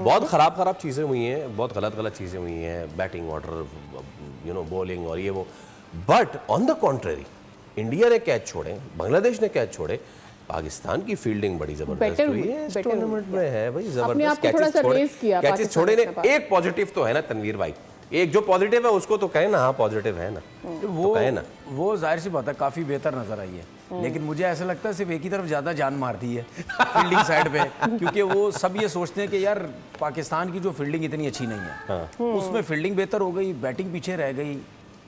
बहुत ख़राब चीज़ें हुई हैं, बहुत गलत चीज़ें हुई हैं, बैटिंग ऑर्डर, बॉलिंग और ये वो। But on the contrary, India ने कैच छोड़े, बांग्लादेश ने कैच छोड़े, पाकिस्तान की फील्डिंग बड़ी जबरदस्त हुई है इस टूर्नामेंट में, है भाई जबरदस्त। कैचेस छोड़े ने। एक पॉजिटिव तो है ना तनवीर भाई, एक जो पॉजिटिव है उसको तो कहे ना, हाँ पॉजिटिव है ना, वो कहे ना। वो जाहिर सी बात है काफ़ी बेहतर नजर आई है, लेकिन मुझे ऐसा लगता है सिर्फ एक ही तरफ ज़्यादा जान मारती है फील्डिंग साइड पे, क्योंकि वो सब ये सोचते हैं कि यार पाकिस्तान की जो फील्डिंग इतनी अच्छी नहीं है, हाँ। उसमें फील्डिंग बेहतर हो गई, बैटिंग पीछे रह गई।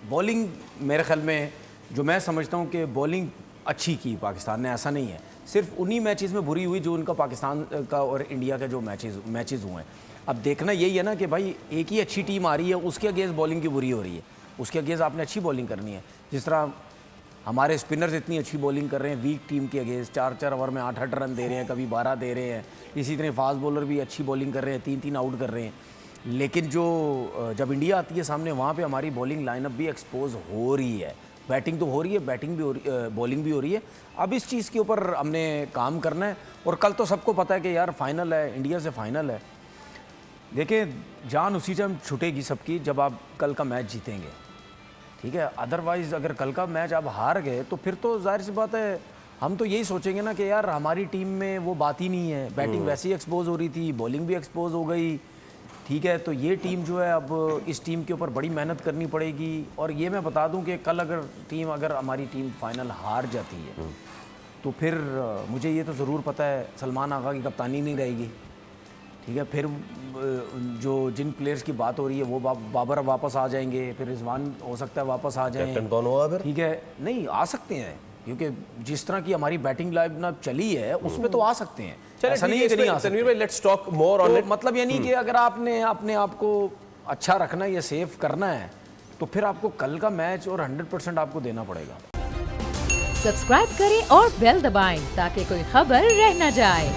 बॉलिंग मेरे ख्याल में जो मैं समझता हूँ कि बॉलिंग अच्छी की पाकिस्तान ने, ऐसा नहीं है। सिर्फ उन्हीं मैचेस में बुरी हुई जो उनका पाकिस्तान का और इंडिया का जो मैचेस हुए हैं। अब देखना यही है ना कि भाई एक ही अच्छी टीम आ रही है, उसके अगेंस्ट बॉलिंग की बुरी हो रही है, उसके अगेंस्ट आपने अच्छी बॉलिंग करनी है। जिस तरह हमारे स्पिनर्स इतनी अच्छी बॉलिंग कर रहे हैं वीक टीम के अगेंस्ट, 4-4 ओवर में 8-8 रन दे रहे हैं, कभी 12 दे रहे हैं। इसी तरह फास्ट बॉलर भी अच्छी बॉलिंग कर रहे हैं, 3-3 आउट कर रहे हैं। लेकिन जो जब इंडिया आती है सामने, वहाँ पे हमारी बॉलिंग लाइनअप भी एक्सपोज हो रही है। बैटिंग तो हो रही है, बैटिंग भी हो रही है, बॉलिंग भी हो रही है। अब इस चीज़ के ऊपर हमने काम करना है। और कल तो सबको पता है कि यार फाइनल है, इंडिया से फाइनल है। देखिए जान उसी टाइम छूटेगी सबकी जब आप कल का मैच जीतेंगे, ठीक है। अदरवाइज़ अगर कल का मैच आप हार गए तो फिर तो जाहिर सी बात है हम तो यही सोचेंगे ना कि यार हमारी टीम में वो बात ही नहीं है। बैटिंग वैसे ही एक्सपोज हो रही थी, बॉलिंग भी एक्सपोज हो गई, ठीक है। तो ये टीम जो है, अब इस टीम के ऊपर बड़ी मेहनत करनी पड़ेगी। और ये मैं बता दूं कि कल अगर हमारी टीम फाइनल हार जाती है तो फिर मुझे ये तो ज़रूर पता है सलमान आगा की कप्तानी नहीं रहेगी, ठीक है। फिर जो जिन प्लेयर्स की बात हो रही है वो बाबर वापस आ जाएंगे, फिर रिजवान हो सकता है वापस आ जाएं। कैप्टन कौन होगा फिर? ठीक है, नहीं आ सकते हैं, क्योंकि जिस तरह की हमारी बैटिंग लाइनअप चली है उसमें तो आ सकते हैं। ऐसा नहीं है कि नहीं आ सकते। Let's talk more on it. मतलब ये नहीं कि अगर आपने अपने आप को अच्छा रखना है या सेफ करना है तो फिर आपको कल का मैच और 100% आपको देना पड़ेगा। सब्सक्राइब करें और बेल दबाएं ताकि कोई खबर रह न जाए।